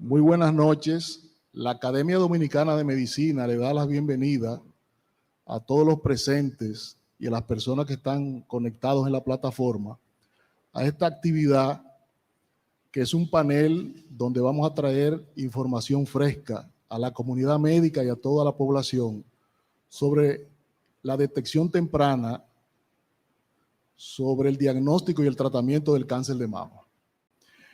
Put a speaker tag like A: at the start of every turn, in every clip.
A: Muy buenas noches. La Academia Dominicana de Medicina le da la bienvenida a todos los presentes y a las personas que están conectados en la plataforma a esta actividad que es un panel donde vamos a traer información fresca a la comunidad médica y a toda la población sobre la detección temprana, sobre el diagnóstico y el tratamiento del cáncer de mama.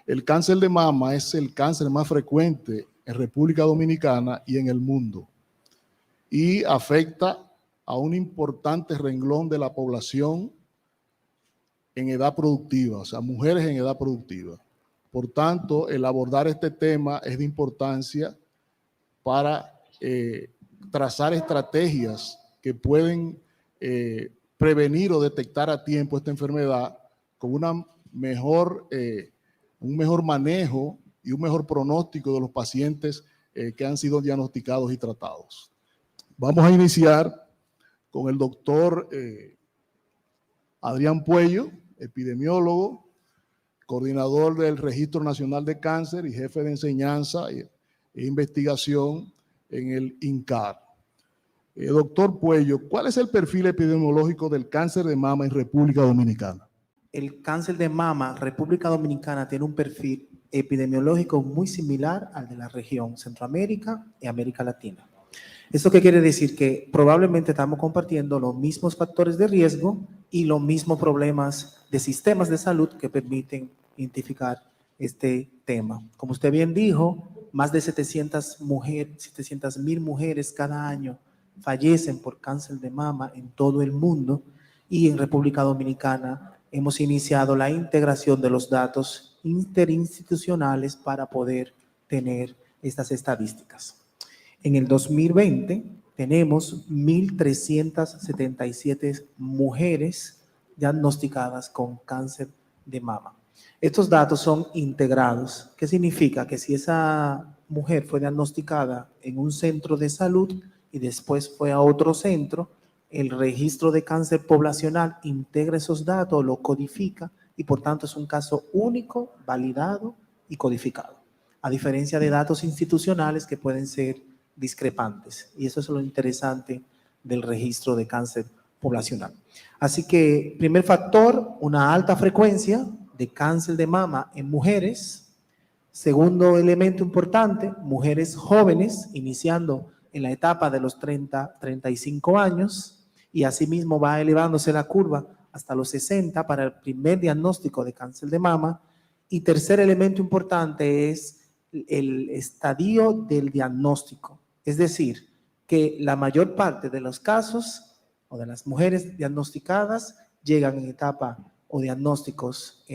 A: El cáncer de mama es el cáncer más frecuente en República Dominicana y en el mundo y afecta a un importante renglón de la población en edad productiva, o sea, mujeres en edad productiva. Por tanto, el abordar este tema es de importancia para trazar estrategias que pueden prevenir o detectar a tiempo esta enfermedad con un mejor manejo y un mejor pronóstico de los pacientes que han sido diagnosticados y tratados. Vamos a iniciar con el doctor Adrián Puello, epidemiólogo, coordinador del Registro Nacional de Cáncer y jefe de enseñanza e investigación en el INCAR. Doctor Puello, ¿cuál es el perfil epidemiológico del cáncer de mama en República Dominicana?
B: El cáncer de mama, República Dominicana, tiene un perfil epidemiológico muy similar al de la región Centroamérica y América Latina. ¿Esto qué quiere decir? Que probablemente estamos compartiendo los mismos factores de riesgo y los mismos problemas de sistemas de salud que permiten identificar este tema. Como usted bien dijo, más de 700.000 mujeres cada año fallecen por cáncer de mama en todo el mundo, y en República Dominicana hemos iniciado la integración de los datos interinstitucionales para poder tener estas estadísticas. En el 2020 tenemos 1.377 mujeres diagnosticadas con cáncer de mama. Estos datos son integrados. ¿Qué significa? Que si esa mujer fue diagnosticada en un centro de salud y después fue a otro centro, el registro de cáncer poblacional integra esos datos, lo codifica y por tanto es un caso único, validado y codificado. A diferencia de datos institucionales que pueden ser discrepantes. Y eso es lo interesante del registro de cáncer poblacional. Así que, primer factor, una alta frecuencia de cáncer de mama en mujeres. Segundo elemento importante, mujeres jóvenes, iniciando en la etapa de los 30, 35 años, y asimismo va elevándose la curva hasta los 60 para el primer diagnóstico de cáncer de mama. Y tercer elemento importante es el estadio del diagnóstico. Es decir, que la mayor parte de los casos o de las mujeres diagnosticadas llegan en etapa o diagnósticos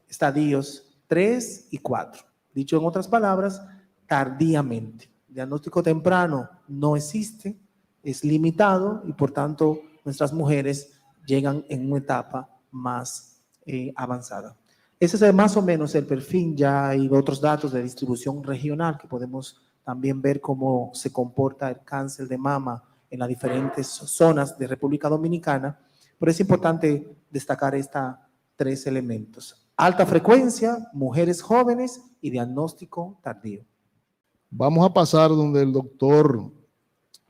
B: estadios 3 y 4. Dicho en otras palabras, tardíamente. Diagnóstico temprano no existe, es limitado y por tanto nuestras mujeres llegan en una etapa más avanzada. Ese es más o menos el perfil. Ya hay otros datos de distribución regional que podemos también ver cómo se comporta el cáncer de mama en las diferentes zonas de República Dominicana, pero es importante destacar estos tres elementos: alta frecuencia, mujeres jóvenes y diagnóstico tardío.
A: Vamos a pasar donde el doctor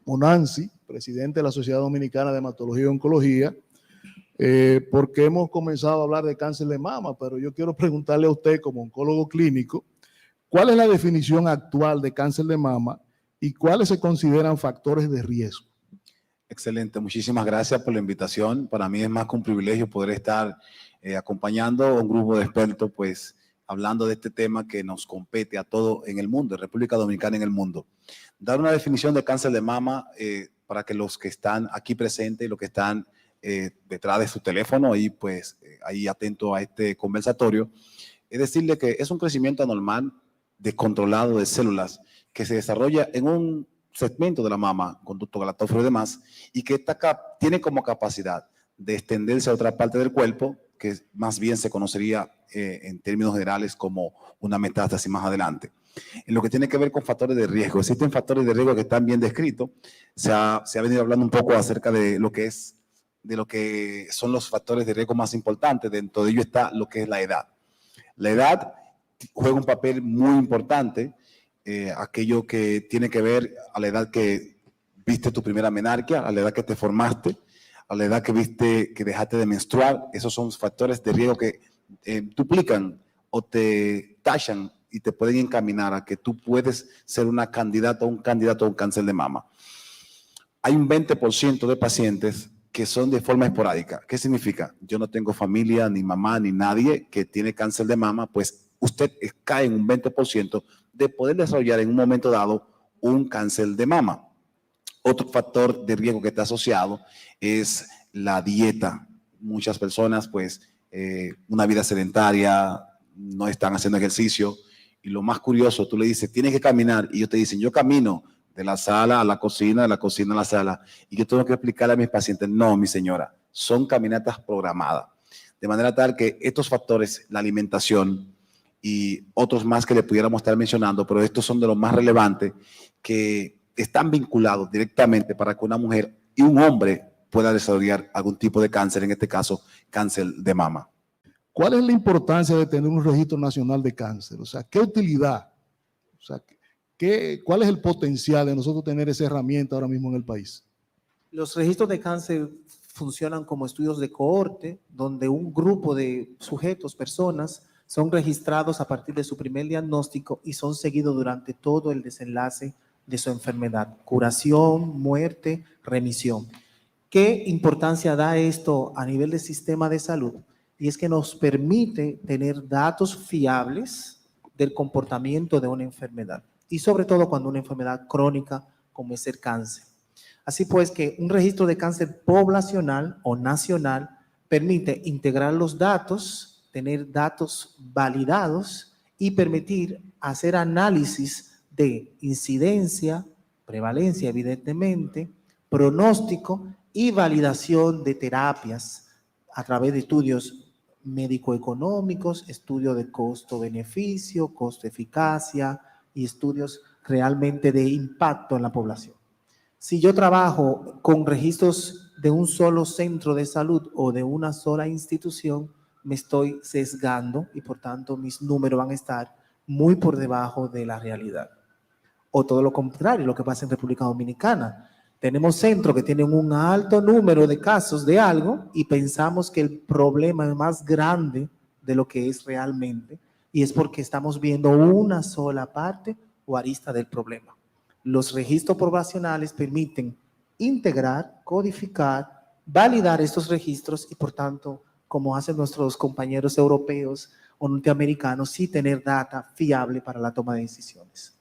A: Onansi, presidente de la Sociedad Dominicana de Hematología y Oncología, porque hemos comenzado a hablar de cáncer de mama, pero yo quiero preguntarle a usted como oncólogo clínico, ¿cuál es la definición actual de cáncer de mama y cuáles se consideran factores de riesgo?
C: Excelente, muchísimas gracias por la invitación. Para mí es más que un privilegio poder estar acompañando a un grupo de expertos, pues hablando de este tema que nos compete a todo en el mundo, en República Dominicana y en el mundo. Dar una definición de cáncer de mama para que los que están aquí presentes y los que están detrás de su teléfono y pues ahí atento a este conversatorio, es decirle que es un crecimiento anormal descontrolado de células que se desarrolla en un segmento de la mama, conducto galactófero y demás, y que tiene como capacidad de extenderse a otra parte del cuerpo, que más bien se conocería en términos generales como una metástasis más adelante. En lo que tiene que ver con factores de riesgo, existen factores de riesgo que están bien descritos. Se ha venido hablando un poco acerca de lo que son los factores de riesgo más importantes. Dentro de ello está lo que es la edad. La edad juega un papel muy importante aquello que tiene que ver a la edad que viste tu primera menarquia, a la edad que te formaste, a la edad que viste que dejaste de menstruar. Esos son factores de riesgo que duplican o te tachan y te pueden encaminar a que tú puedes ser una candidata o un candidato a un cáncer de mama. Hay un 20% de pacientes que son de forma esporádica. ¿Qué significa? Yo no tengo familia, ni mamá, ni nadie que tiene cáncer de mama, pues usted cae en un 20% de poder desarrollar en un momento dado un cáncer de mama. Otro factor de riesgo que está asociado es la dieta. Muchas personas, pues, una vida sedentaria, no están haciendo ejercicio. Y lo más curioso, tú le dices, tienes que caminar. Y ellos te dicen, yo camino de la sala a la cocina, de la cocina a la sala. Y yo tengo que explicarle a mis pacientes, no, mi señora, son caminatas programadas. De manera tal que estos factores, la alimentación y otros más que le pudiéramos estar mencionando, pero estos son de los más relevantes que están vinculados directamente para que una mujer y un hombre pueda desarrollar algún tipo de cáncer, en este caso, cáncer de mama.
A: ¿Cuál es la importancia de tener un registro nacional de cáncer? O sea, ¿qué utilidad? O sea, ¿cuál es el potencial de nosotros tener esa herramienta ahora mismo en el país?
B: Los registros de cáncer funcionan como estudios de cohorte, donde un grupo de sujetos, personas, son registrados a partir de su primer diagnóstico y son seguidos durante todo el desenlace de su enfermedad, curación, muerte, remisión. ¿Qué importancia da esto a nivel del sistema de salud? Y es que nos permite tener datos fiables del comportamiento de una enfermedad, y sobre todo cuando una enfermedad crónica como es el cáncer. Así pues que un registro de cáncer poblacional o nacional permite integrar los datos, tener datos validados y permitir hacer análisis de incidencia, prevalencia evidentemente, pronóstico y validación de terapias a través de estudios médico-económicos, estudio de costo-beneficio, costo-eficacia y estudios realmente de impacto en la población. Si yo trabajo con registros de un solo centro de salud o de una sola institución, me estoy sesgando y por tanto mis números van a estar muy por debajo de la realidad. O todo lo contrario, lo que pasa en República Dominicana. Tenemos centros que tienen un alto número de casos de algo y pensamos que el problema es más grande de lo que es realmente, y es porque estamos viendo una sola parte o arista del problema. Los registros poblacionales permiten integrar, codificar, validar estos registros y por tanto, como hacen nuestros compañeros europeos o norteamericanos, sí tener data fiable para la toma de decisiones.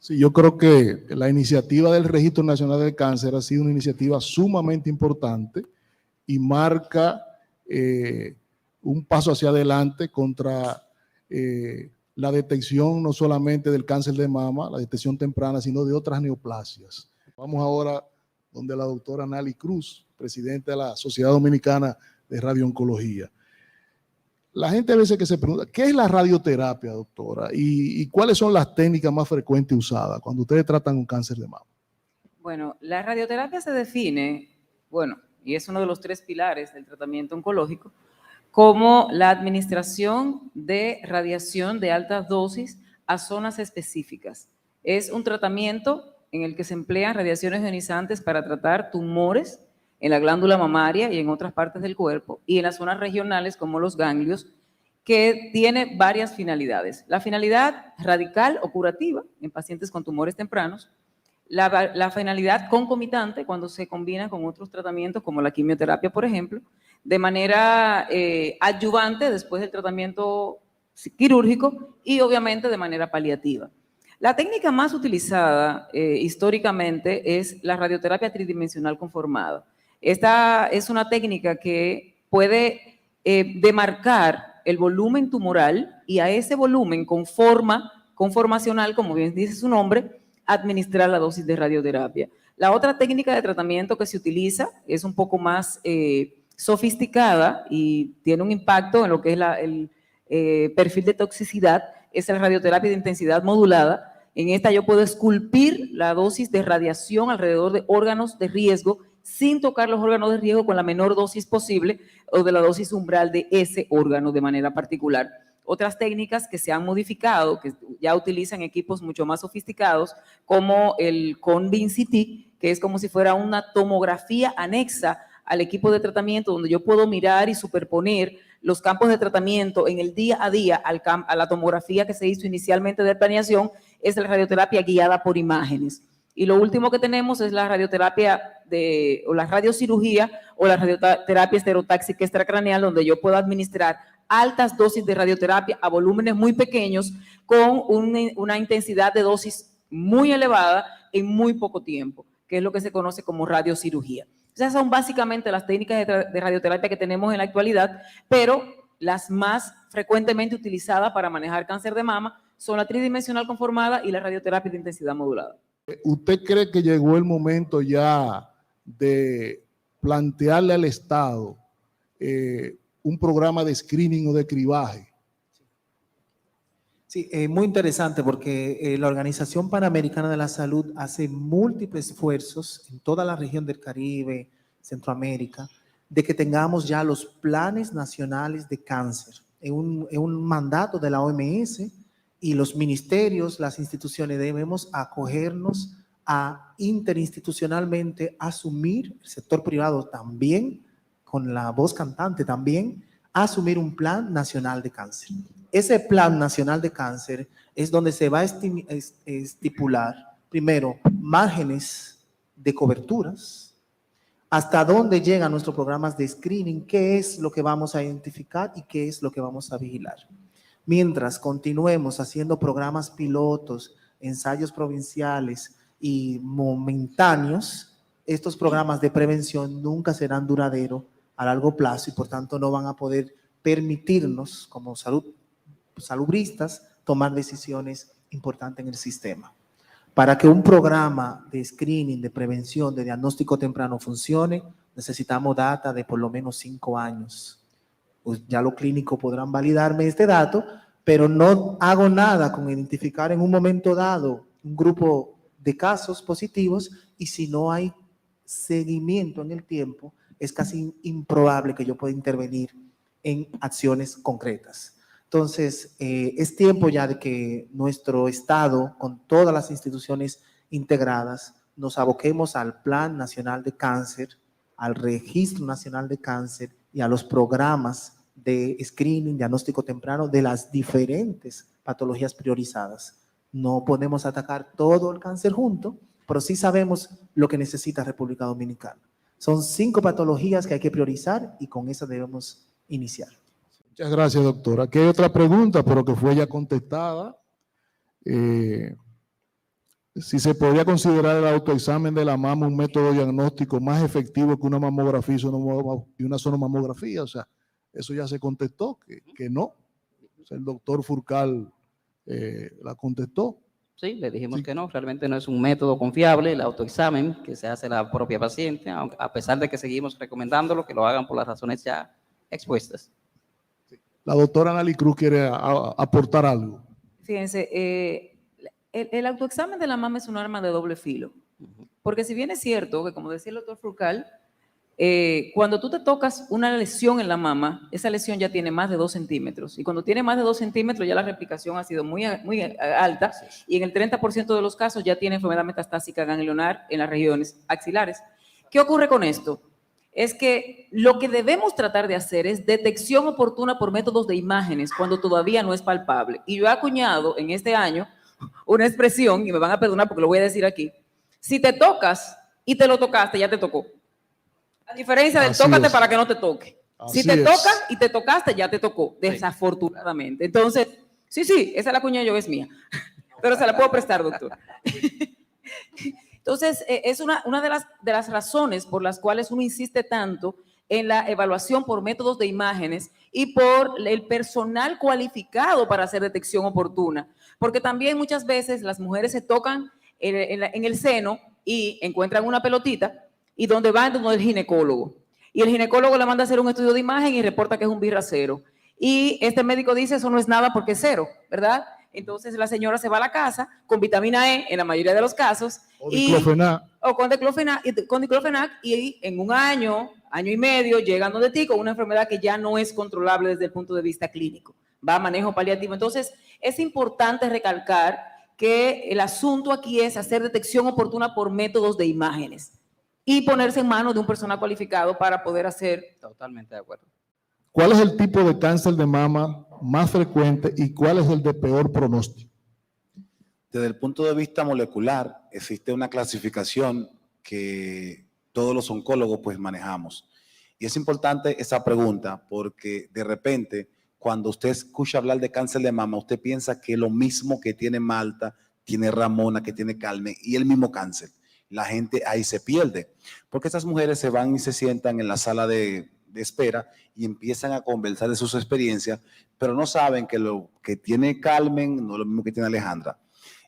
A: Sí, yo creo que la iniciativa del Registro Nacional del Cáncer ha sido una iniciativa sumamente importante y marca un paso hacia adelante contra la detección no solamente del cáncer de mama, la detección temprana, sino de otras neoplasias. Vamos ahora donde la doctora Nali Cruz, presidenta de la Sociedad Dominicana de Radiooncología. La gente a veces que se pregunta, ¿qué es la radioterapia, doctora? ¿Y cuáles son las técnicas más frecuentes usadas cuando ustedes tratan un cáncer de mama?
D: Bueno, la radioterapia se define, y es uno de los 3 pilares del tratamiento oncológico, como la administración de radiación de altas dosis a zonas específicas. Es un tratamiento en el que se emplean radiaciones ionizantes para tratar tumores en la glándula mamaria y en otras partes del cuerpo, y en las zonas regionales como los ganglios, que tiene varias finalidades. La finalidad radical o curativa en pacientes con tumores tempranos, la finalidad concomitante cuando se combina con otros tratamientos como la quimioterapia, por ejemplo, de manera adyuvante después del tratamiento quirúrgico y obviamente de manera paliativa. La técnica más utilizada históricamente es la radioterapia tridimensional conformada. Esta es una técnica que puede demarcar el volumen tumoral y a ese volumen conformacional, como bien dice su nombre, administrar la dosis de radioterapia. La otra técnica de tratamiento que se utiliza es un poco más sofisticada y tiene un impacto en lo que es el perfil de toxicidad, es la radioterapia de intensidad modulada. En esta yo puedo esculpir la dosis de radiación alrededor de órganos de riesgo sin tocar los órganos de riesgo con la menor dosis posible o de la dosis umbral de ese órgano de manera particular. Otras técnicas que se han modificado, que ya utilizan equipos mucho más sofisticados como el Convin CT, que es como si fuera una tomografía anexa al equipo de tratamiento, donde yo puedo mirar y superponer los campos de tratamiento en el día a día a la tomografía que se hizo inicialmente de planeación. Es la radioterapia guiada por imágenes. Y lo último que tenemos es la radioterapia o la radiocirugía o la radioterapia estereotáxica extracraneal, donde yo puedo administrar altas dosis de radioterapia a volúmenes muy pequeños con una intensidad de dosis muy elevada en muy poco tiempo, que es lo que se conoce como radiocirugía. Esas son básicamente las técnicas de radioterapia que tenemos en la actualidad, pero las más frecuentemente utilizadas para manejar cáncer de mama son la tridimensional conformada y la radioterapia de intensidad modulada.
A: ¿Usted cree que llegó el momento ya de plantearle al Estado un programa de screening o de cribaje?
B: Sí, muy interesante porque la Organización Panamericana de la Salud hace múltiples esfuerzos en toda la región del Caribe, Centroamérica, de que tengamos ya los planes nacionales de cáncer en un mandato de la OMS, y los ministerios, las instituciones debemos acogernos a interinstitucionalmente asumir, el sector privado también, con la voz cantante también, asumir un plan nacional de cáncer. Ese plan nacional de cáncer es donde se va a estipular, primero, márgenes de coberturas, hasta dónde llegan nuestros programas de screening, qué es lo que vamos a identificar y qué es lo que vamos a vigilar. Mientras continuemos haciendo programas pilotos, ensayos provinciales y momentáneos, estos programas de prevención nunca serán duraderos a largo plazo y por tanto no van a poder permitirnos como salubristas tomar decisiones importantes en el sistema. Para que un programa de screening, de prevención, de diagnóstico temprano funcione, necesitamos data de por lo menos 5 años. Pues ya los clínicos podrán validarme este dato, pero no hago nada con identificar en un momento dado un grupo de casos positivos y si no hay seguimiento en el tiempo, es casi improbable que yo pueda intervenir en acciones concretas. Entonces, es tiempo ya de que nuestro Estado, con todas las instituciones integradas, nos aboquemos al Plan Nacional de Cáncer, al Registro Nacional de Cáncer y a los programas de screening, diagnóstico temprano de las diferentes patologías priorizadas. No podemos atacar todo el cáncer junto, pero sí sabemos lo que necesita República Dominicana. Son 5 patologías que hay que priorizar y con eso debemos iniciar.
A: Muchas gracias, doctora. Aquí hay otra pregunta, pero que fue ya contestada. Si se podría considerar el autoexamen de la mama un método diagnóstico más efectivo que una mamografía y una sonomamografía. O sea, eso ya se contestó, que no. O sea, el doctor Furcal la contestó.
E: Sí, le dijimos
A: Sí.
E: que no, realmente no es un método confiable el autoexamen que se hace la propia paciente, a pesar de que seguimos recomendándolo, que lo hagan por las razones ya expuestas.
A: La doctora Analí Cruz quiere aportar algo.
D: Fíjense, el autoexamen de la mama es un arma de doble filo, porque si bien es cierto que, como decía el doctor Furcal, cuando tú te tocas una lesión en la mama, esa lesión ya tiene más de 2 centímetros, y cuando tiene más de 2 centímetros ya la replicación ha sido muy alta, y en el 30% de los casos ya tiene enfermedad metastásica ganglionar en las regiones axilares. ¿Qué ocurre con esto? Es que lo que debemos tratar de hacer es detección oportuna por métodos de imágenes cuando todavía no es palpable. Y yo he acuñado en este año una expresión, y me van a perdonar porque lo voy a decir aquí: si te tocas y te lo tocaste, ya te tocó. A diferencia del
A: Así
D: tócate
A: es.
D: para que no te toque.
A: Así
D: Si te
A: es.
D: tocas y te tocaste, ya te tocó, desafortunadamente. Entonces, sí, esa la cuña yo es mía, pero se la puedo prestar, doctor. Entonces, es una de las razones por las cuales uno insiste tanto en la evaluación por métodos de imágenes y por el personal cualificado para hacer detección oportuna. Porque también muchas veces las mujeres se tocan en el seno y encuentran una pelotita y donde van donde el ginecólogo. Y el ginecólogo le manda a hacer un estudio de imagen y reporta que es un birra cero. Y este médico dice, eso no es nada porque es cero, ¿verdad? Entonces la señora se va a la casa con vitamina E en la mayoría de los casos.
A: O diclofenac.
D: O con diclofenac y en un año y medio llegan donde ti con una enfermedad que ya no es controlable desde el punto de vista clínico. va a manejo paliativo. Entonces, es importante recalcar que el asunto aquí es hacer detección oportuna por métodos de imágenes y ponerse en manos de un personal cualificado para poder hacer.
E: Totalmente de acuerdo.
A: ¿Cuál es el tipo de cáncer de mama más frecuente y cuál es el de peor pronóstico?
C: Desde el punto de vista molecular, existe una clasificación que todos los oncólogos pues manejamos. Y es importante esa pregunta porque de repente, cuando usted escucha hablar de cáncer de mama, usted piensa que lo mismo que tiene Malta, tiene Ramona, que tiene Carmen y el mismo cáncer. La gente ahí se pierde, porque esas mujeres se van y se sientan en la sala de espera y empiezan a conversar de sus experiencias, pero no saben que lo que tiene Carmen no es lo mismo que tiene Alejandra.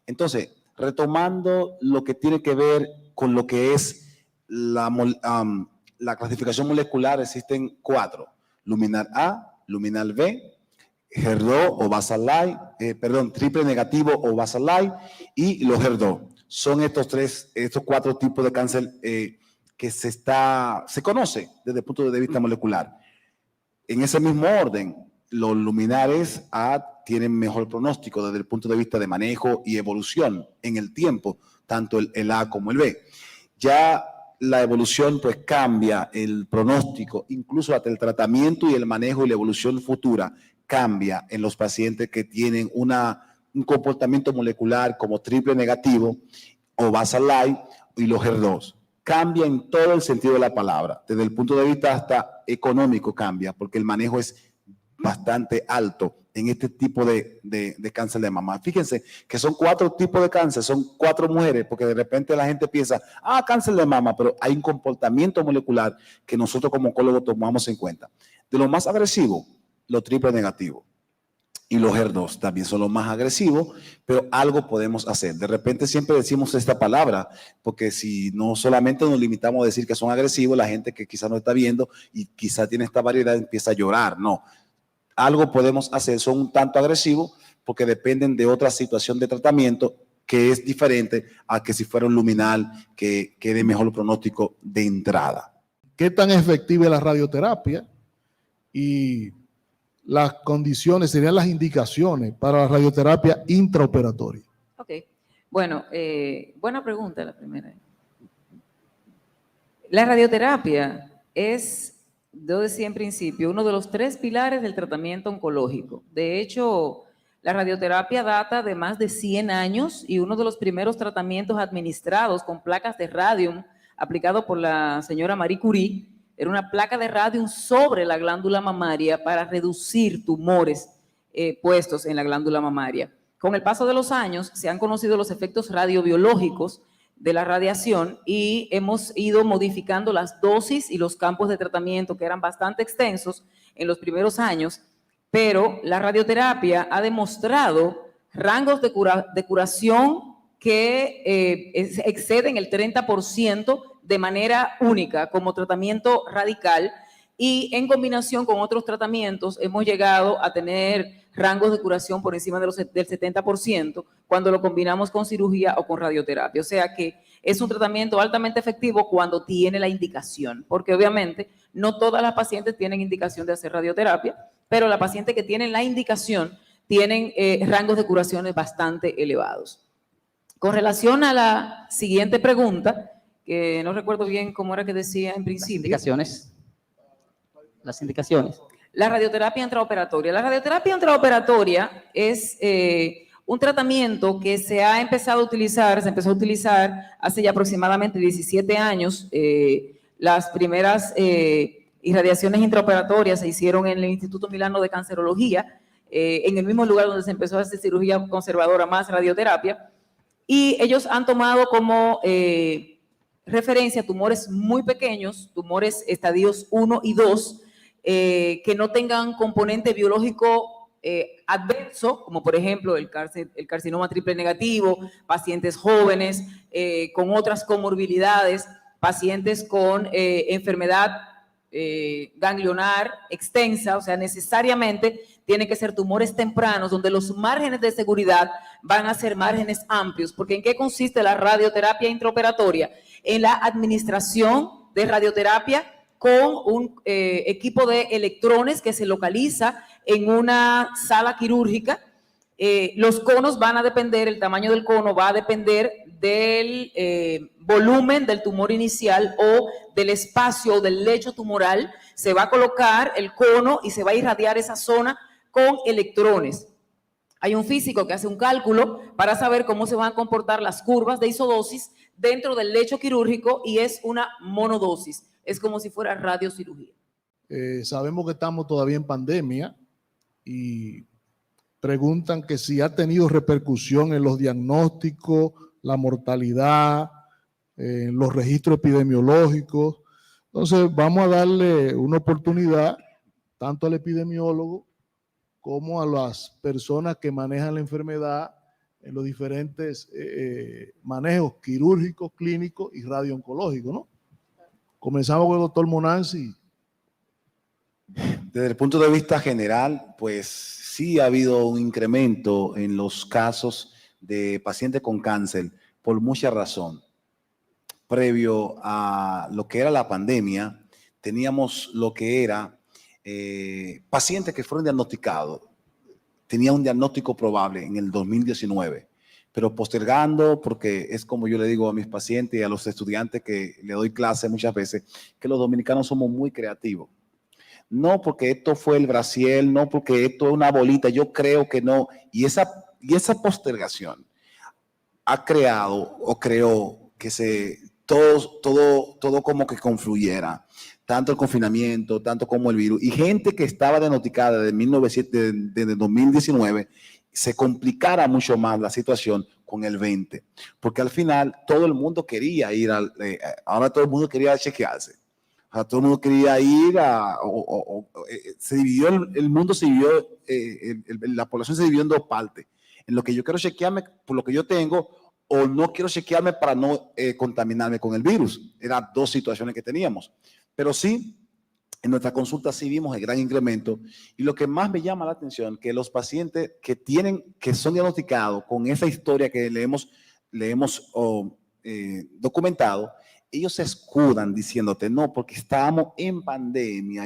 C: Entonces, retomando lo que tiene que ver con lo que es la clasificación molecular, existen 4: luminal A, luminal B, HER2 o basal triple negativo o basal y los HER2. Son estos 4 tipos de cáncer que se conoce desde el punto de vista molecular. En ese mismo orden, los luminares A tienen mejor pronóstico desde el punto de vista de manejo y evolución en el tiempo, tanto el A como el B. Ya la evolución pues cambia el pronóstico, incluso hasta el tratamiento y el manejo y la evolución futura cambia en los pacientes que tienen un comportamiento molecular como triple negativo o basal y los HER2. Cambia en todo el sentido de la palabra. Desde el punto de vista hasta económico cambia, porque el manejo es bastante alto en este tipo de cáncer de mama. Fíjense que son 4 tipos de cáncer, son 4 mujeres, porque de repente la gente piensa, cáncer de mama, pero hay un comportamiento molecular que nosotros como oncólogos tomamos en cuenta. De lo más agresivo, los triple negativos. Y los HER2 también son los más agresivos, pero algo podemos hacer. De repente siempre decimos esta palabra, porque si no solamente nos limitamos a decir que son agresivos, la gente que quizás no está viendo y quizás tiene esta variedad empieza a llorar. No, algo podemos hacer, son un tanto agresivos porque dependen de otra situación de tratamiento que es diferente a que si fuera un luminal que dé mejor pronóstico de entrada.
A: ¿Qué tan efectiva es la radioterapia? Y las condiciones, serían las indicaciones para la radioterapia intraoperatoria.
D: Ok, bueno, buena pregunta la primera. La radioterapia es, yo decía en principio, uno de los 3 pilares del tratamiento oncológico. De hecho, la radioterapia data de más de 100 años y uno de los primeros tratamientos administrados con placas de radium aplicado por la señora Marie Curie era una placa de radium sobre la glándula mamaria para reducir tumores puestos en la glándula mamaria. Con el paso de los años se han conocido los efectos radiobiológicos de la radiación y hemos ido modificando las dosis y los campos de tratamiento que eran bastante extensos en los primeros años, pero la radioterapia ha demostrado rangos de curación que exceden el 30% de manera única como tratamiento radical y en combinación con otros tratamientos hemos llegado a tener rangos de curación por encima del 70% cuando lo combinamos con cirugía o con radioterapia. O sea que es un tratamiento altamente efectivo cuando tiene la indicación, porque obviamente no todas las pacientes tienen indicación de hacer radioterapia, pero las pacientes que tienen la indicación tienen rangos de curaciones bastante elevados. Con relación a la siguiente pregunta, que no recuerdo bien cómo era que decía en principio.
E: Las indicaciones.
D: La radioterapia intraoperatoria. La radioterapia intraoperatoria es un tratamiento que se empezó a utilizar hace ya aproximadamente 17 años. Las primeras irradiaciones intraoperatorias se hicieron en el Instituto Milano de Cancerología, en el mismo lugar donde se empezó a hacer cirugía conservadora más radioterapia. Y ellos han tomado como referencia tumores muy pequeños, tumores estadios 1 y 2, que no tengan componente biológico adverso, como por ejemplo el carcinoma triple negativo, pacientes jóvenes con otras comorbilidades, pacientes con enfermedad ganglionar extensa, o sea, necesariamente tienen que ser tumores tempranos donde los márgenes de seguridad van a ser márgenes amplios. Porque ¿en qué consiste la radioterapia intraoperatoria? En la administración de radioterapia con un equipo de electrones que se localiza en una sala quirúrgica. Los conos van a depender, el tamaño del cono va a depender del volumen del tumor inicial o del espacio o del lecho tumoral. Se va a colocar el cono y se va a irradiar esa zona con electrones. Hay un físico que hace un cálculo para saber cómo se van a comportar las curvas de isodosis dentro del lecho quirúrgico y es una monodosis. Es como si fuera radiocirugía.
A: Sabemos que estamos todavía en pandemia y preguntan que si ha tenido repercusión en los diagnósticos, la mortalidad, en los registros epidemiológicos. Entonces vamos a darle una oportunidad tanto al epidemiólogo como a las personas que manejan la enfermedad en los diferentes manejos quirúrgicos, clínicos y radiooncológicos, ¿no? Comenzamos con el doctor Monanzi.
C: Desde el punto de vista general, pues sí ha habido un incremento en los casos de pacientes con cáncer por mucha razón. Previo a lo que era la pandemia, teníamos lo que era pacientes que fueron diagnosticados. Tenía un diagnóstico probable en el 2019, pero postergando, porque es como yo le digo a mis pacientes y a los estudiantes que le doy clase muchas veces, que los dominicanos somos muy creativos. No porque esto fue el brasiel, no porque esto es una bolita, yo creo que no. Y esa postergación ha creado o creó que todo como que confluyera. Tanto el confinamiento, tanto como el virus. Y gente que estaba diagnosticada desde 2019, se complicara mucho más la situación con el 20. Porque al final todo el mundo quería ir ahora todo el mundo quería chequearse. O sea, todo el mundo quería ir se dividió, el mundo se dividió, la población se dividió en dos partes. En lo que yo quiero chequearme por lo que yo tengo o no quiero chequearme para no contaminarme con el virus. Eran dos situaciones que teníamos. Pero sí, en nuestra consulta sí vimos el gran incremento y lo que más me llama la atención que los pacientes que son diagnosticados con esa historia que le hemos documentado, ellos se escudan diciéndote no, porque estábamos en pandemia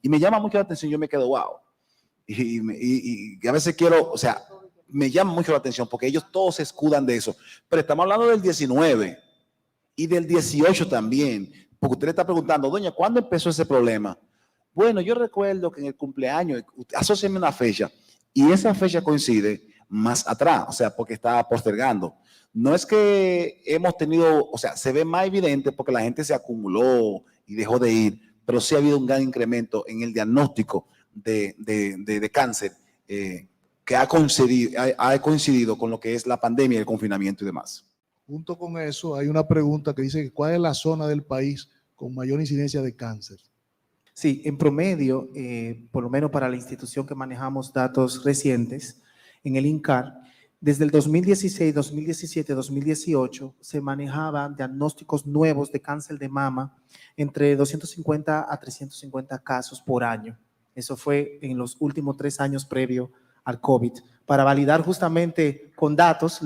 C: y me llama mucho la atención, yo me quedo wow y a veces quiero, o sea, me llama mucho la atención porque ellos todos se escudan de eso, pero estamos hablando del 19 y del 18 también. Porque usted le está preguntando, doña, ¿cuándo empezó ese problema? Bueno, yo recuerdo que en el cumpleaños, asócieme una fecha, y esa fecha coincide más atrás, o sea, porque estaba postergando. No es que hemos tenido, o sea, se ve más evidente porque la gente se acumuló y dejó de ir, pero sí ha habido un gran incremento en el diagnóstico de cáncer que ha coincidido con lo que es la pandemia, el confinamiento y demás.
A: Junto con eso, hay una pregunta que dice, ¿cuál es la zona del país con mayor incidencia de cáncer?
B: Sí, en promedio, por lo menos para la institución que manejamos datos recientes, en el INCAR, desde el 2016, 2017, 2018, se manejaban diagnósticos nuevos de cáncer de mama entre 250 a 350 casos por año. Eso fue en los últimos 3 años previo al COVID, para validar justamente con datos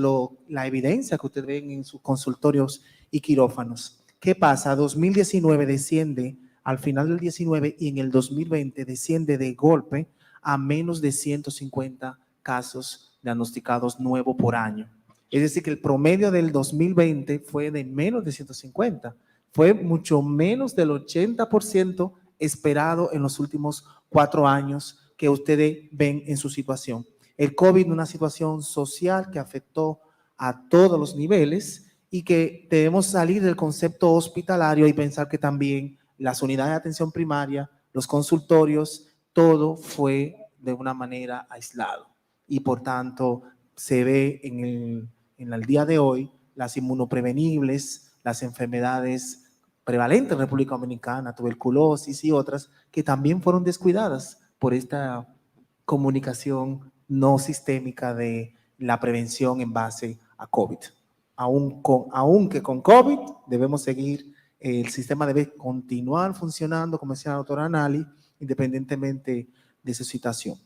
B: la evidencia que ustedes ven en sus consultorios y quirófanos. ¿Qué pasa? 2019 desciende al final del 19 y en el 2020 desciende de golpe a menos de 150 casos diagnosticados nuevos por año. Es decir, que el promedio del 2020 fue de menos de 150. Fue mucho menos del 80% esperado en los últimos 4 años que ustedes ven en su situación. El COVID, una situación social que afectó a todos los niveles y que debemos salir del concepto hospitalario y pensar que también las unidades de atención primaria, los consultorios, todo fue de una manera aislado. Y por tanto, se ve en el día de hoy las inmunoprevenibles, las enfermedades prevalentes en República Dominicana, tuberculosis y otras, que también fueron descuidadas por esta comunicación no sistémica de la prevención en base a COVID. Aunque con COVID debemos seguir, el sistema debe continuar funcionando, como decía la doctora Anali, independientemente de su situación.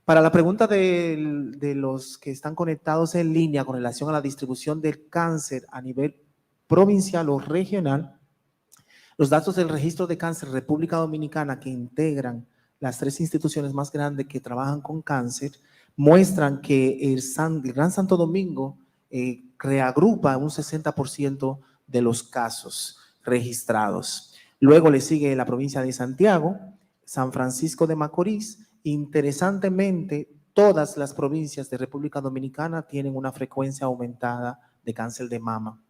B: Para la pregunta de los que están conectados en línea con relación a la distribución del cáncer a nivel provincial o regional, Los datos del Registro de Cáncer República Dominicana, que integran las 3 instituciones más grandes que trabajan con cáncer, muestran que el Gran Santo Domingo reagrupa un 60% de los casos registrados. Luego le sigue la provincia de Santiago, San Francisco de Macorís. Interesantemente, todas las provincias de República Dominicana tienen una frecuencia aumentada de cáncer de mama.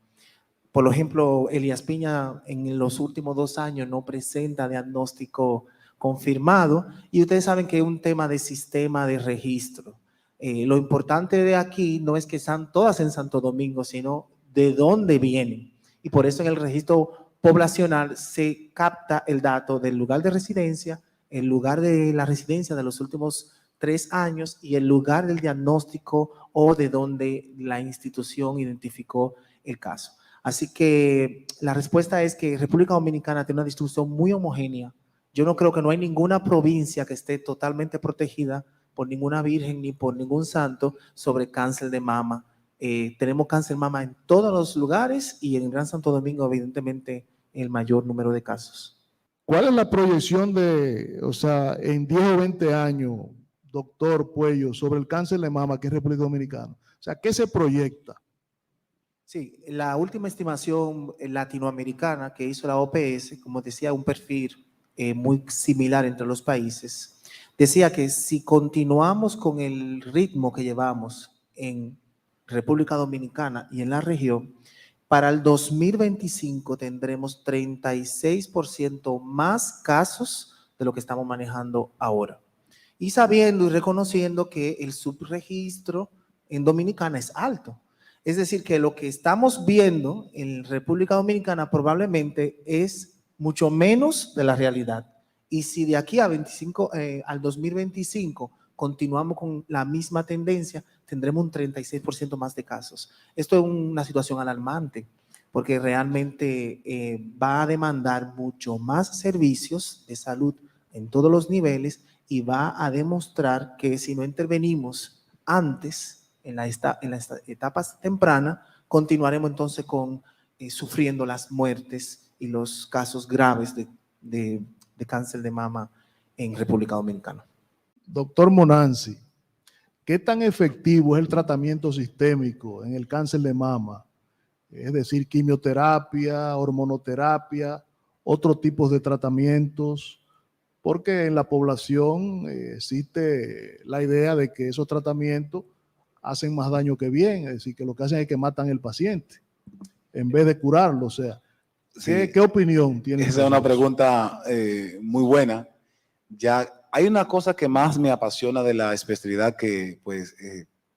B: Por ejemplo, Elías Piña en los últimos 2 años no presenta diagnóstico confirmado, y ustedes saben que es un tema de sistema de registro. Lo importante de aquí no es que están todas en Santo Domingo, sino de dónde vienen. Y por eso en el registro poblacional se capta el dato del lugar de residencia, el lugar de la residencia de los últimos 3 años y el lugar del diagnóstico o de donde la institución identificó el caso. Así que la respuesta es que República Dominicana tiene una distribución muy homogénea. Yo no creo que no hay ninguna provincia que esté totalmente protegida por ninguna virgen ni por ningún santo sobre cáncer de mama. Tenemos cáncer de mama en todos los lugares y en el Gran Santo Domingo, evidentemente, el mayor número de casos.
A: ¿Cuál es la proyección en 10 o 20 años, doctor Puello, sobre el cáncer de mama que es República Dominicana? O sea, ¿qué se proyecta?
B: Sí, la última estimación latinoamericana que hizo la OPS, como decía, un perfil muy similar entre los países, decía que si continuamos con el ritmo que llevamos en República Dominicana y en la región, para el 2025 tendremos 36% más casos de lo que estamos manejando ahora. Y sabiendo y reconociendo que el subregistro en Dominicana es alto. Es decir, que lo que estamos viendo en República Dominicana probablemente es mucho menos de la realidad. Y si de aquí al 2025 continuamos con la misma tendencia, tendremos un 36% más de casos. Esto es una situación alarmante, porque realmente va a demandar mucho más servicios de salud en todos los niveles y va a demostrar que si no intervenimos antes, en las etapas tempranas, continuaremos entonces sufriendo las muertes y los casos graves de cáncer de mama en República Dominicana.
A: Doctor Monanzi, ¿qué tan efectivo es el tratamiento sistémico en el cáncer de mama? Es decir, quimioterapia, hormonoterapia, otros tipos de tratamientos, porque en la población existe la idea de que esos tratamientos hacen más daño que bien, es decir, que lo que hacen es que matan al paciente en vez de curarlo. O sea, ¿qué opinión tiene?
C: Esa es una pregunta muy buena. Ya hay una cosa que más me apasiona de la especialidad que pues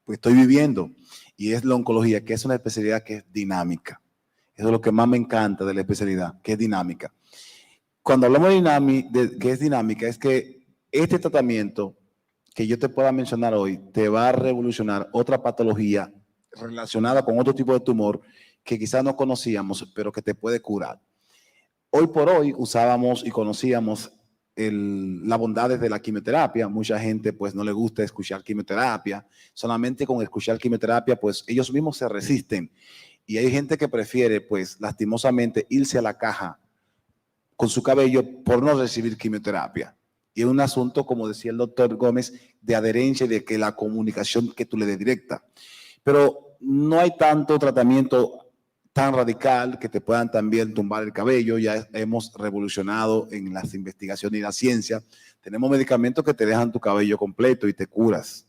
C: estoy viviendo, y es la oncología, que es una especialidad que es dinámica. Eso es lo que más me encanta de la especialidad, que es dinámica. Cuando hablamos de que es dinámica, es que este tratamiento que yo te pueda mencionar hoy te va a revolucionar otra patología relacionada con otro tipo de tumor que quizás no conocíamos, pero que te puede curar. Hoy por hoy usábamos y conocíamos las bondades de la quimioterapia. Mucha gente pues no le gusta escuchar quimioterapia. Solamente con escuchar quimioterapia pues ellos mismos se resisten. Y hay gente que prefiere pues lastimosamente irse a la caja con su cabello por no recibir quimioterapia. Y es un asunto, como decía el doctor Gómez, de adherencia y de que la comunicación que tú le des directa. Pero no hay tanto tratamiento tan radical que te puedan también tumbar el cabello. Ya hemos revolucionado en las investigaciones y la ciencia. Tenemos medicamentos que te dejan tu cabello completo y te curas.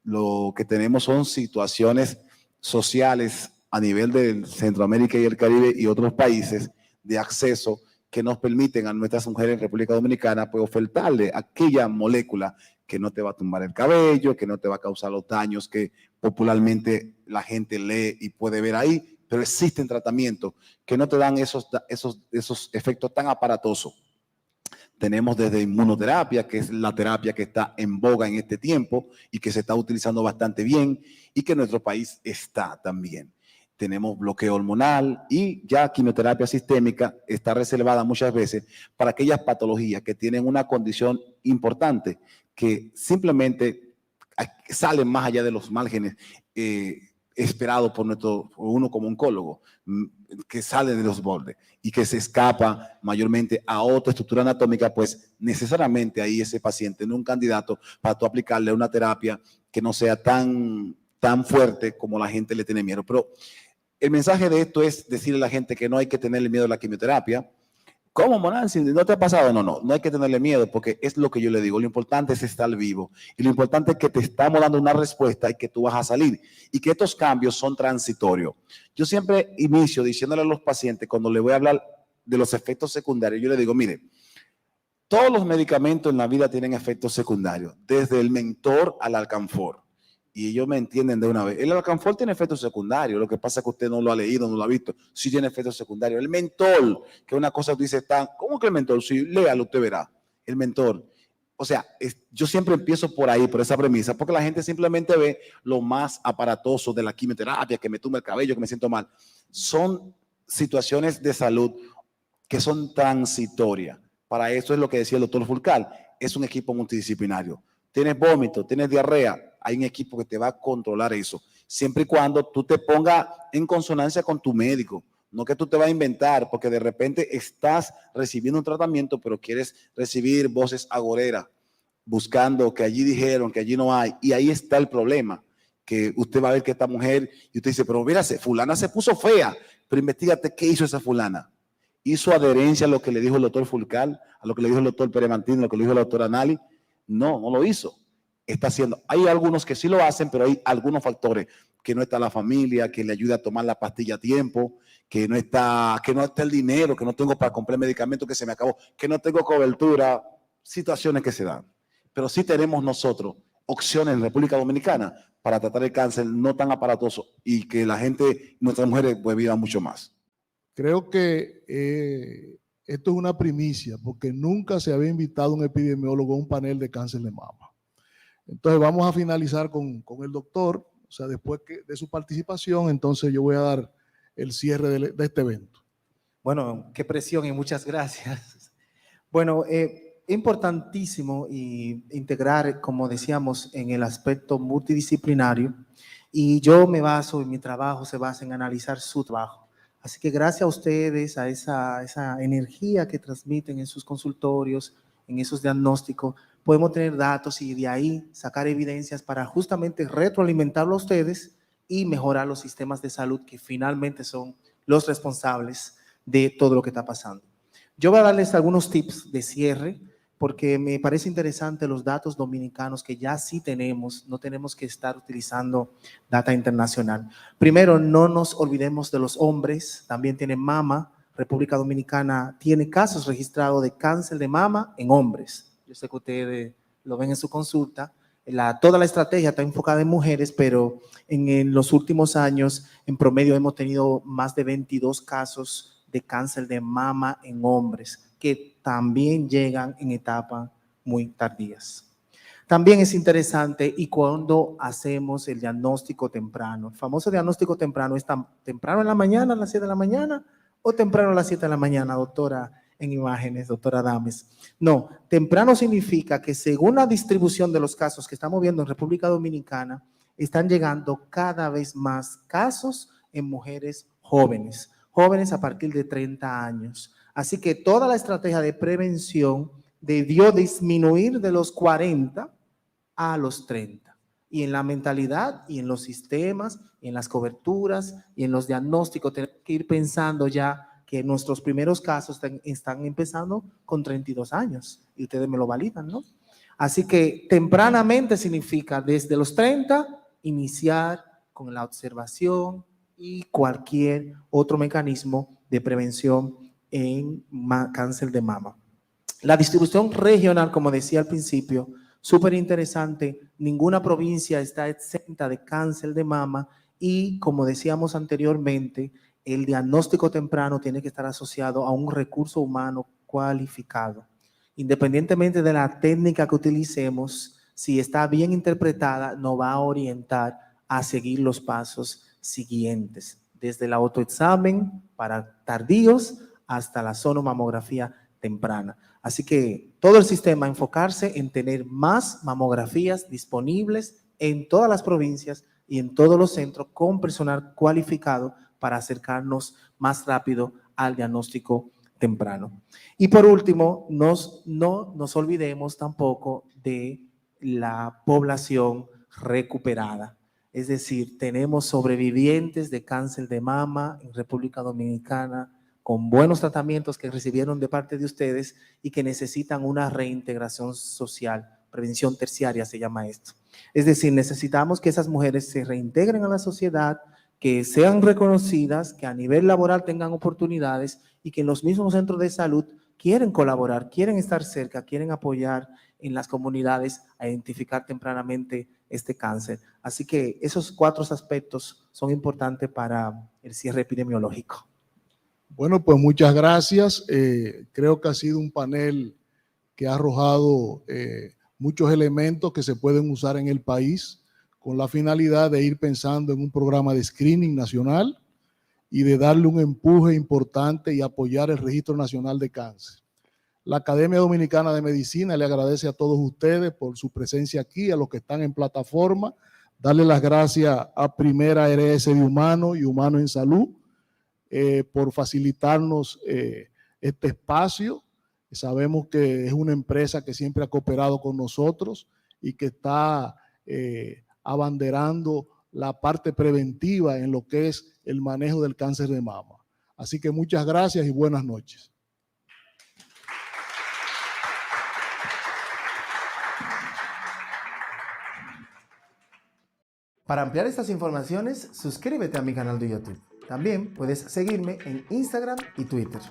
C: Lo que tenemos son situaciones sociales a nivel de Centroamérica y el Caribe y otros países de acceso que nos permiten a nuestras mujeres en República Dominicana pues ofertarle aquella molécula que no te va a tumbar el cabello, que no te va a causar los daños que popularmente la gente lee y puede ver ahí, pero existen tratamientos que no te dan esos efectos tan aparatosos. Tenemos desde inmunoterapia, que es la terapia que está en boga en este tiempo y que se está utilizando bastante bien y que en nuestro país está también. Tenemos bloqueo hormonal y ya quimioterapia sistémica está reservada muchas veces para aquellas patologías que tienen una condición importante, que simplemente salen más allá de los márgenes esperado por uno como oncólogo, que sale de los bordes y que se escapa mayormente a otra estructura anatómica, pues necesariamente ahí ese paciente no es un candidato para tú aplicarle una terapia que no sea tan fuerte como la gente le tiene miedo. Pero el mensaje de esto es decirle a la gente que no hay que tenerle miedo a la quimioterapia. ¿Cómo, Monansi? ¿No te ha pasado? No hay que tenerle miedo, porque es lo que yo le digo. Lo importante es estar vivo. Y lo importante es que te estamos dando una respuesta y que tú vas a salir. Y que estos cambios son transitorios. Yo siempre inicio diciéndole a los pacientes, cuando les voy a hablar de los efectos secundarios, yo les digo, mire, todos los medicamentos en la vida tienen efectos secundarios, desde el mentor al alcanfor. Y ellos me entienden de una vez. El alcanfor tiene efectos secundarios. Lo que pasa es que usted no lo ha leído, no lo ha visto. Sí tiene efectos secundarios. El mentol, que es una cosa que dice, ¿cómo que el mentol? Sí, léalo, usted verá. El mentor. O sea, yo siempre empiezo por ahí, por esa premisa, porque la gente simplemente ve lo más aparatoso de la quimioterapia, que me tumba el cabello, que me siento mal. Son situaciones de salud que son transitorias. Para eso es lo que decía el doctor Fulcal. Es un equipo multidisciplinario. Tienes vómito, tienes diarrea, hay un equipo que te va a controlar eso, siempre y cuando tú te pongas en consonancia con tu médico, no que tú te vas a inventar, porque de repente estás recibiendo un tratamiento, pero quieres recibir voces agoreras, buscando que allí dijeron, que allí no hay, y ahí está el problema, que usted va a ver que esta mujer, y usted dice, pero mira, fulana se puso fea, pero investigate qué hizo esa fulana. ¿Hizo adherencia a lo que le dijo el doctor Fulcal, a lo que le dijo el doctor Peremantino, a lo que le dijo la doctora Nali? No lo hizo. Está haciendo. Hay algunos que sí lo hacen, pero hay algunos factores, que no está la familia, que le ayuda a tomar la pastilla a tiempo, que no está el dinero, que no tengo para comprar medicamentos, que se me acabó, que no tengo cobertura, situaciones que se dan. Pero sí tenemos nosotros opciones en República Dominicana para tratar el cáncer no tan aparatoso y que la gente, nuestras mujeres, pues vivan mucho más.
A: Creo que esto es una primicia, porque nunca se había invitado un epidemiólogo a un panel de cáncer de mama. Entonces vamos a finalizar con el doctor, o sea, después de su participación, entonces yo voy a dar el cierre de este evento.
B: Bueno, qué presión y muchas gracias. Bueno, importantísimo integrar, como decíamos, en el aspecto multidisciplinario, y yo me baso, en mi trabajo se basa en analizar su trabajo. Así que gracias a ustedes, a esa energía que transmiten en sus consultorios, en esos diagnósticos, podemos tener datos y de ahí sacar evidencias para justamente retroalimentarlo a ustedes y mejorar los sistemas de salud que finalmente son los responsables de todo lo que está pasando. Yo voy a darles algunos tips de cierre porque me parece interesante los datos dominicanos que ya sí tenemos, no tenemos que estar utilizando data internacional. Primero, no nos olvidemos de los hombres, también tienen mama. República Dominicana tiene casos registrados de cáncer de mama en hombres. Yo sé que ustedes lo ven en su consulta. Toda la estrategia está enfocada en mujeres, pero en los últimos años, en promedio, hemos tenido más de 22 casos de cáncer de mama en hombres, que también llegan en etapas muy tardías. También es interesante y cuando hacemos el diagnóstico temprano. El famoso diagnóstico temprano es temprano en la mañana, a las 7 de la mañana, o temprano a las 7 de la mañana, doctora en imágenes, doctora Dames. No, temprano significa que según la distribución de los casos que estamos viendo en República Dominicana, están llegando cada vez más casos en mujeres jóvenes a partir de 30 años. Así que toda la estrategia de prevención debió disminuir de los 40 a los 30. Y en la mentalidad, y en los sistemas, y en las coberturas, y en los diagnósticos, tenemos que ir pensando ya que nuestros primeros casos están empezando con 32 años. Y ustedes me lo validan, ¿no? Así que tempranamente significa desde los 30, iniciar con la observación y cualquier otro mecanismo de prevención en cáncer de mama. La distribución regional, como decía al principio, súper interesante. Ninguna provincia está exenta de cáncer de mama y, como decíamos anteriormente, el diagnóstico temprano tiene que estar asociado a un recurso humano cualificado. Independientemente de la técnica que utilicemos, si está bien interpretada, nos va a orientar a seguir los pasos siguientes, desde el autoexamen para tardíos hasta la sonomamografía temprana. Así que todo el sistema enfocarse en tener más mamografías disponibles en todas las provincias y en todos los centros con personal cualificado para acercarnos más rápido al diagnóstico temprano. Y por último, no nos olvidemos tampoco de la población recuperada. Es decir, tenemos sobrevivientes de cáncer de mama en República Dominicana con buenos tratamientos que recibieron de parte de ustedes y que necesitan una reintegración social, prevención terciaria se llama esto. Es decir, necesitamos que esas mujeres se reintegren a la sociedad, que sean reconocidas, que a nivel laboral tengan oportunidades y que en los mismos centros de salud quieren colaborar, quieren estar cerca, quieren apoyar en las comunidades a identificar tempranamente este cáncer. Así que esos 4 aspectos son importantes para el cierre epidemiológico.
A: Bueno, pues muchas gracias. Creo que ha sido un panel que ha arrojado muchos elementos que se pueden usar en el país con la finalidad de ir pensando en un programa de screening nacional y de darle un empuje importante y apoyar el Registro Nacional de Cáncer. La Academia Dominicana de Medicina le agradece a todos ustedes por su presencia aquí, a los que están en plataforma. Darle las gracias a Primera ARS de Humano y Humano en Salud por facilitarnos este espacio. Sabemos que es una empresa que siempre ha cooperado con nosotros y que está abanderando la parte preventiva en lo que es el manejo del cáncer de mama. Así que muchas gracias y buenas noches.
B: Para ampliar estas informaciones, suscríbete a mi canal de YouTube. También puedes seguirme en Instagram y Twitter.